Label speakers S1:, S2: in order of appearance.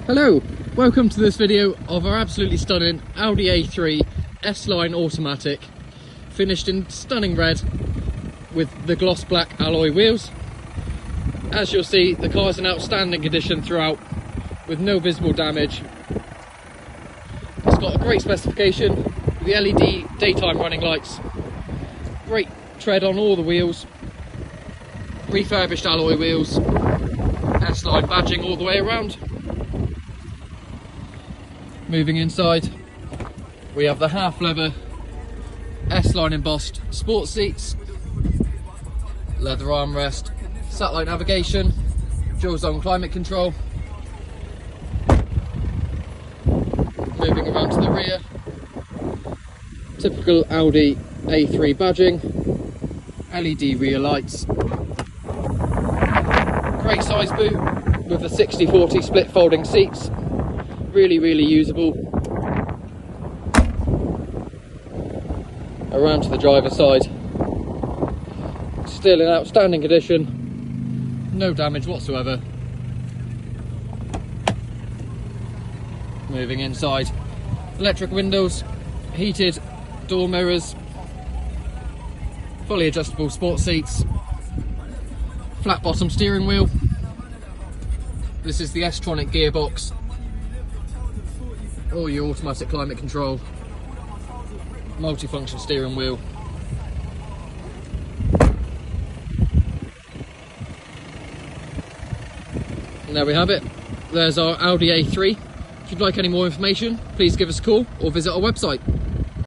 S1: Hello, welcome to this video of our absolutely stunning Audi A3 S-Line automatic, finished in stunning red with the gloss black alloy wheels. As you'll see, the car's in outstanding condition throughout with no visible damage. It's got a great specification with the LED daytime running lights, great tread on all the wheels, refurbished alloy wheels, S-Line badging all the way around. Moving inside, we have the half leather S-Line embossed sports seats, leather armrest, satellite navigation, dual zone climate control. Moving around to the rear, typical Audi A3 badging, LED rear lights, great size boot with the 60/40 split folding seats. Really usable. Around to the driver's side, still in outstanding condition, no damage whatsoever. Moving inside, electric windows, heated door mirrors, fully adjustable sports seats, flat bottom steering wheel. This is the S-Tronic gearbox, all your automatic climate control, multi-function steering wheel. And there we have it. There's our Audi A3. If you'd like any more information, please give us a call or visit our website.